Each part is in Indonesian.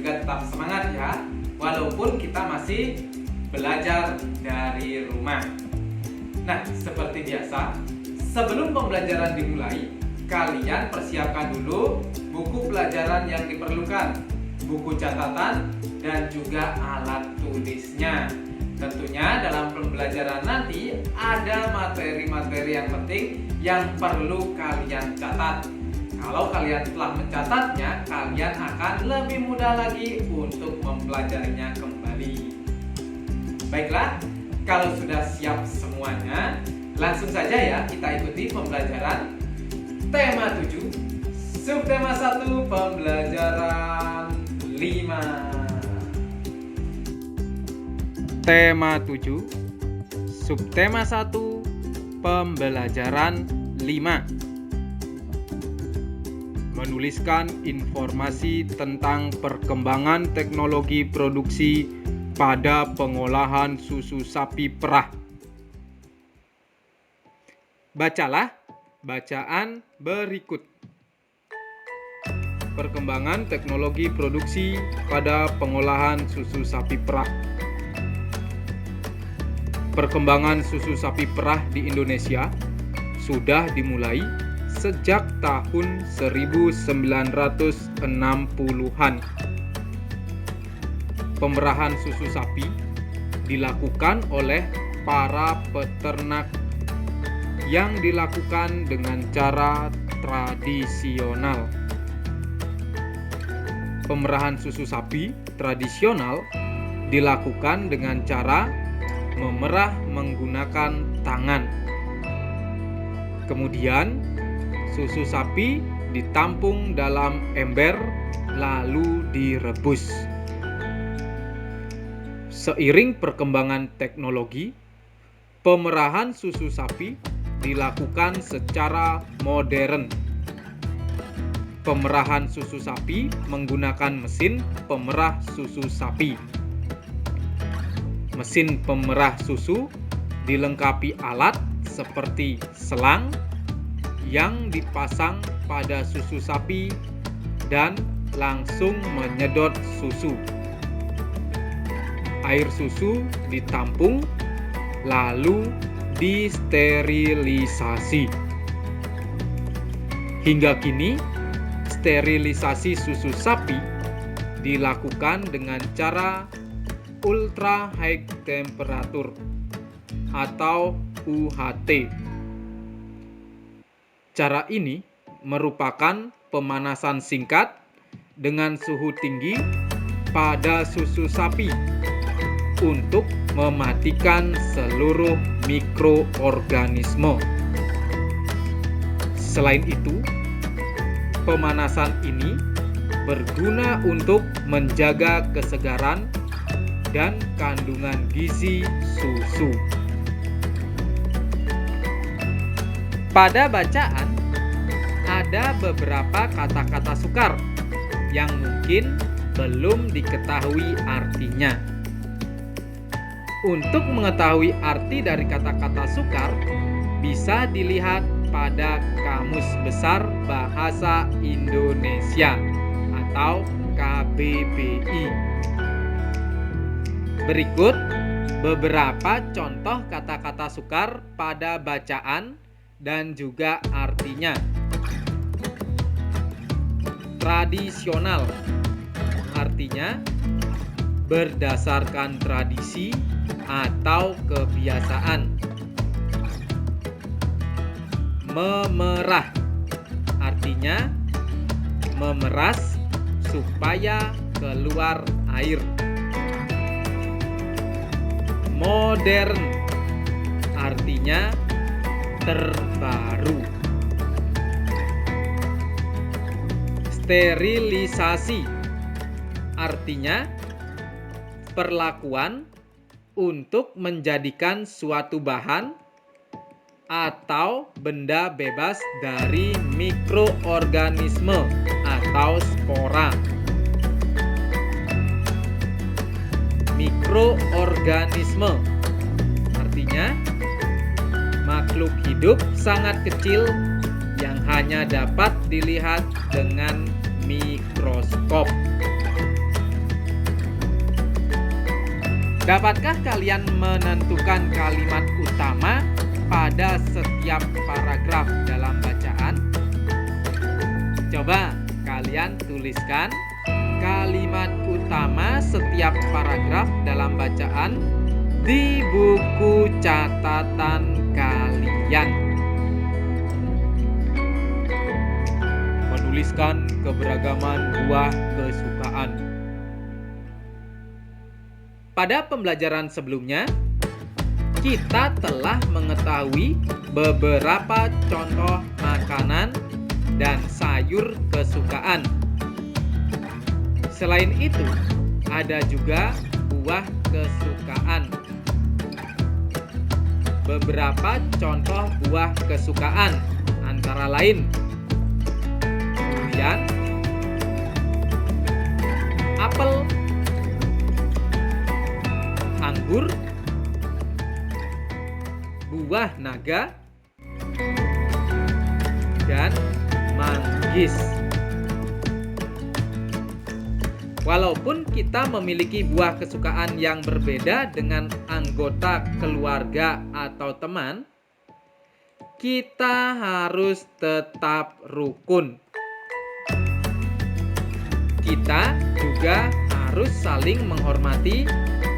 juga tetap semangat ya, walaupun kita masih belajar dari rumah. Nah, seperti biasa, sebelum pembelajaran dimulai, kalian persiapkan dulu buku pelajaran yang diperlukan, buku catatan, dan juga alat tulisnya. Tentunya dalam pembelajaran nanti ada materi-materi yang penting yang perlu kalian catat. Kalau kalian telah mencatatnya, kalian akan lebih mudah lagi untuk mempelajarinya kembali. Baiklah, kalau sudah siap semuanya, langsung saja ya kita ikuti pembelajaran tema 7, subtema 1, pembelajaran 5. Tema 7, subtema 1, pembelajaran 5. Menuliskan informasi tentang perkembangan teknologi produksi pada pengolahan susu sapi perah. Bacalah bacaan berikut. Perkembangan teknologi produksi pada pengolahan susu sapi perah. Perkembangan susu sapi perah di Indonesia sudah dimulai sejak tahun 1960-an. Pemerahan susu sapi dilakukan oleh para peternak yang dilakukan dengan cara tradisional. Pemerahan susu sapi tradisional dilakukan dengan cara memerah menggunakan tangan. Kemudian, susu sapi ditampung dalam ember lalu direbus. Seiring perkembangan teknologi, pemerahan susu sapi dilakukan secara modern. Pemerahan susu sapi menggunakan mesin pemerah susu sapi. Mesin pemerah susu dilengkapi alat seperti selang yang dipasang pada susu sapi dan langsung menyedot susu. Air susu ditampung lalu disterilisasi. Hingga kini, sterilisasi susu sapi dilakukan dengan cara ultra high temperature atau UHT. Cara ini merupakan pemanasan singkat dengan suhu tinggi pada susu sapi untuk mematikan seluruh mikroorganisme. Selain itu, pemanasan ini berguna untuk menjaga kesegaran dan kandungan gizi susu. Pada bacaan, ada beberapa kata-kata sukar yang mungkin belum diketahui artinya. Untuk mengetahui arti dari kata-kata sukar, bisa dilihat pada Kamus Besar Bahasa Indonesia atau KBBI. Berikut beberapa contoh kata-kata sukar pada bacaan dan juga artinya. Tradisional artinya berdasarkan tradisi atau kebiasaan. Memerah artinya memeras supaya keluar air. Modern artinya terbaru. Sterilisasi artinya perlakuan untuk menjadikan suatu bahan atau benda bebas dari mikroorganisme atau spora. Mikroorganisme artinya makhluk hidup sangat kecil yang hanya dapat dilihat dengan mikroskop. Dapatkah kalian menentukan kalimat utama pada setiap paragraf dalam bacaan? Coba kalian tuliskan kalimat utama setiap paragraf dalam bacaan di buku catatan kalian. Menuliskan keberagaman buah kesukaan. Pada pembelajaran sebelumnya, kita telah mengetahui beberapa contoh makanan dan sayur kesukaan. Selain itu, ada juga buah kesukaan. Beberapa contoh buah kesukaan antara lain durian, apel, anggur, buah naga, dan manggis. Walaupun kita memiliki buah kesukaan yang berbeda dengan anggota keluarga atau teman, kita harus tetap rukun. Kita juga harus saling menghormati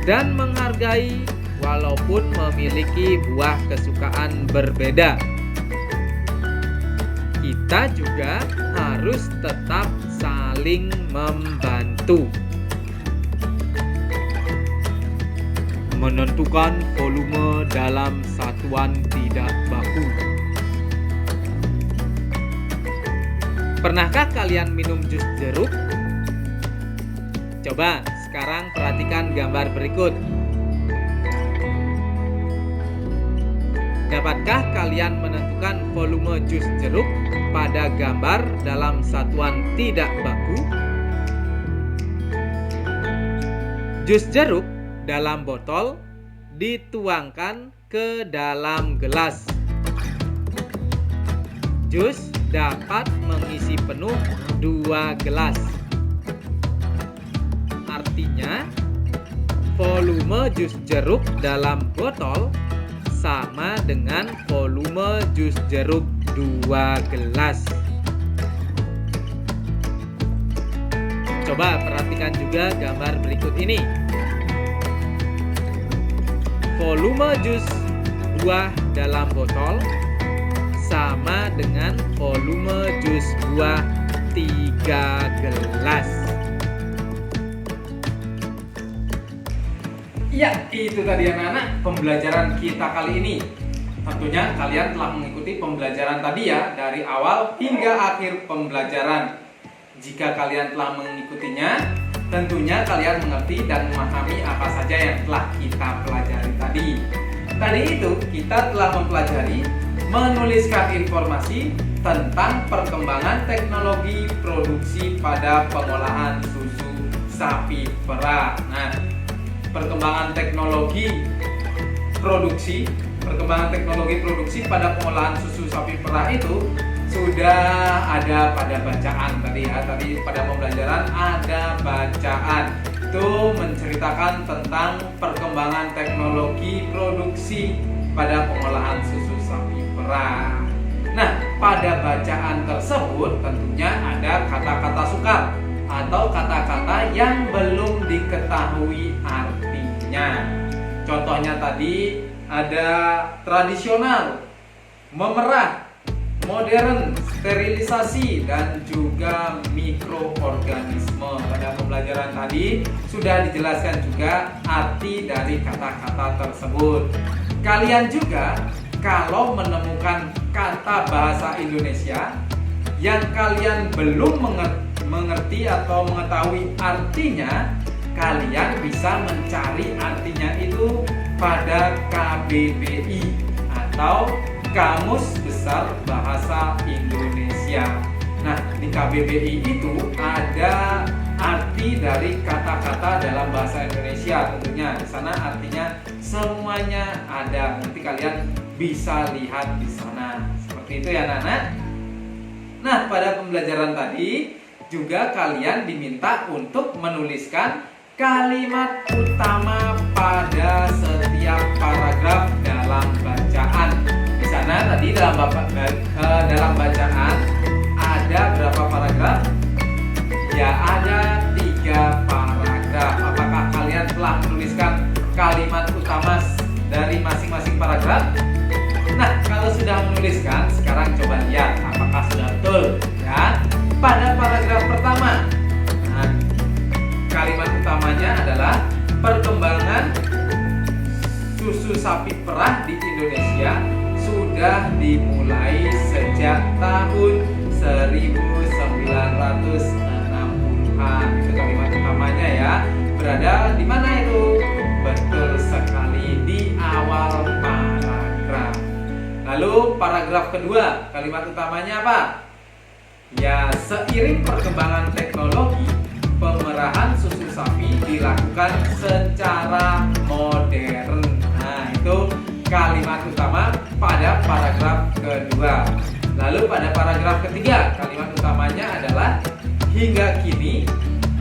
dan menghargai walaupun memiliki buah kesukaan berbeda. Kita juga harus tetap saling membantu. Menentukan volume dalam satuan tidak baku. Pernahkah kalian minum jus jeruk? Coba sekarang perhatikan gambar berikut. Dapatkah kalian menentukan volume jus jeruk pada gambar dalam satuan tidak baku? Jus jeruk dalam botol dituangkan ke dalam gelas. Jus dapat mengisi penuh 2 gelas. Artinya, volume jus jeruk dalam botol sama dengan volume jus jeruk 2 gelas. Coba perhatikan juga gambar berikut ini. Volume jus buah dalam botol sama dengan volume jus buah 3 gelas. Ya, itu tadi anak-anak pembelajaran kita kali ini. Tentunya kalian telah mengikuti pembelajaran tadi ya, dari awal hingga akhir pembelajaran. Jika kalian telah mengikutinya, tentunya kalian mengerti dan memahami apa saja yang telah kita pelajari tadi. Tadi itu kita telah mempelajari menuliskan informasi tentang perkembangan teknologi produksi pada pengolahan susu sapi perah. Nah, perkembangan teknologi produksi pada pengolahan susu sapi perah itu sudah ada pada bacaan tadi ya. Tadi pada pembelajaran ada bacaan. Itu menceritakan tentang perkembangan teknologi produksi pada pengolahan susu sapi perah. Nah, pada bacaan tersebut tentunya ada kata-kata sukar atau kata-kata yang belum diketahui artinya. Contohnya tadi ada tradisional, memerah, modern, sterilisasi, dan juga mikroorganisme. Pada pembelajaran tadi sudah dijelaskan juga arti dari kata-kata tersebut. Kalian juga kalau menemukan kata bahasa Indonesia yang kalian belum mengerti atau mengetahui artinya, kalian bisa mencari artinya itu pada KBBI atau Kamus Besar Bahasa Indonesia. Nah, di KBBI itu ada arti dari kata-kata dalam bahasa Indonesia. Tentunya di sana artinya semuanya ada. Nanti kalian bisa lihat di sana. Seperti itu ya, anak-anak. Nah, pada pembelajaran tadi juga kalian diminta untuk menuliskan kalimat utama pada setiap paragraf dalam bacaan. Di sana tadi dalam bacaan ada berapa paragraf? Ya, ada 3 paragraf. Apakah kalian telah menuliskan kalimat utama dari masing-masing paragraf? Nah, kalau sudah menuliskan, sekarang coba lihat apakah sudah betul ya. Pada paragraf pertama, nah, kalimat utamanya adalah perkembangan susu sapi perah di Indonesia sudah dimulai sejak tahun 1960-an. Itu kalimat utamanya ya. Berada di mana itu? Betul sekali, di awal paragraf. Lalu paragraf kedua, kalimat utamanya apa? Ya, seiring perkembangan teknologi, pemerahan susu sapi dilakukan secara modern. Nah, itu kalimat utama pada paragraf kedua. Lalu pada paragraf ketiga, kalimat utamanya adalah hingga kini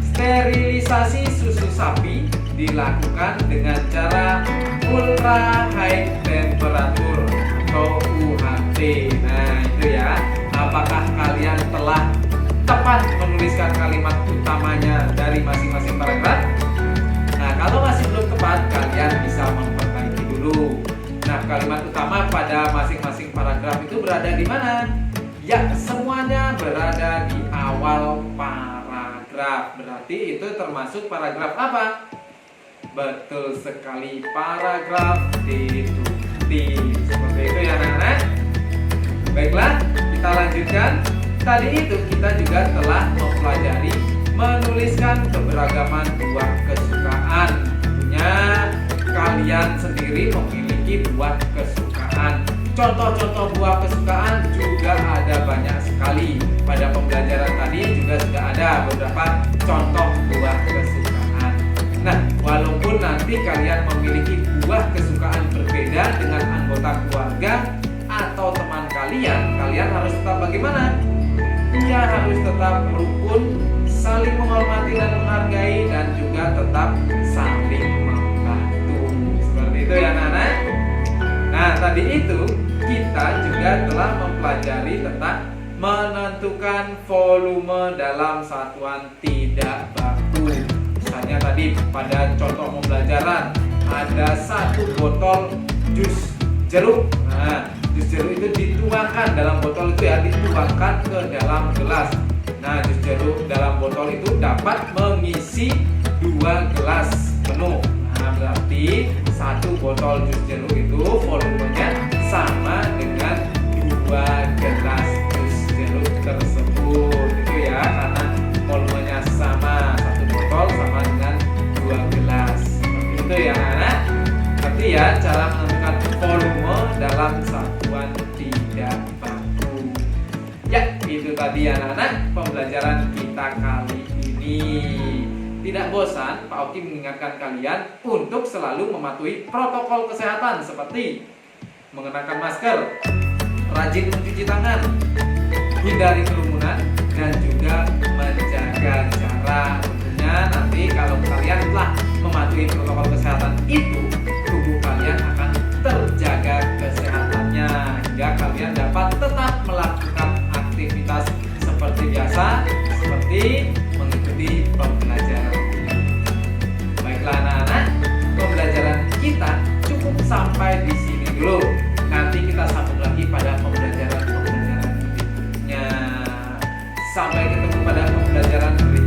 sterilisasi susu sapi dilakukan dengan cara ultra high temperature atau UHT. Nah, itu ya. Apakah kalian telah tepat menuliskan kalimat utamanya dari masing-masing paragraf? Nah, kalau masih belum tepat, kalian bisa memperbaiki dulu. Nah, kalimat utama pada masing-masing paragraf itu berada di mana? Ya, semuanya berada di awal paragraf. Berarti itu termasuk paragraf apa? Betul sekali, paragraf deduktif. Seperti itu ya anak-anak. Baiklah, kita lanjutkan. Tadi itu kita juga telah mempelajari menuliskan keberagaman buah kesukaan. Tentunya kalian sendiri memiliki buah kesukaan. Contoh-contoh buah kesukaan juga ada banyak sekali. Pada pembelajaran tadi juga sudah ada beberapa contoh buah kesukaan. Nah, walaupun nanti kalian memiliki buah kesukaan berbeda dengan anggota keluarga atau teman kalian harus tetap bagaimana? Ia harus tetap rukun, saling menghormati dan menghargai, dan juga tetap saling membantu. Seperti itu ya anak-anak. Nah, tadi itu kita juga telah mempelajari tentang menentukan volume dalam satuan tidak baku. Misalnya tadi pada contoh pembelajaran ada 1 botol jus jeruk. Nah, jus jeruk itu dituangkan dalam botol itu ya, dituangkan ke dalam gelas. Nah, jus jeruk dalam botol itu dapat mengisi 2 gelas penuh. Nah, berarti 1 botol jus jeruk itu volumenya sama dengan 2 gelas jus jeruk tersebut. Itu ya, karena volumenya sama, 1 botol sama dengan 2 gelas. Seperti itu ya anak-anak. Berarti ya cara menentukan volume dalam satuan tidak baku. Ya, itu tadi anak-anak pembelajaran kita kali ini. Tidak bosan, Pak Oki mengingatkan kalian untuk selalu mematuhi protokol kesehatan seperti mengenakan masker, rajin mencuci tangan, hindari kerumunan, dan juga menjaga jarak. Tentunya nanti kalau kalian telah mematuhi protokol kesehatan itu, tubuh kalian akan terjaga kesehatannya hingga kalian dapat tetap melakukan aktivitas seperti biasa, seperti mengikuti pembelajaran. Baiklah anak-anak, pembelajaran kita cukup sampai di sini dulu. Nanti kita sambung lagi pada pembelajaran berikutnya. Sampai ketemu pada pembelajaran berikutnya.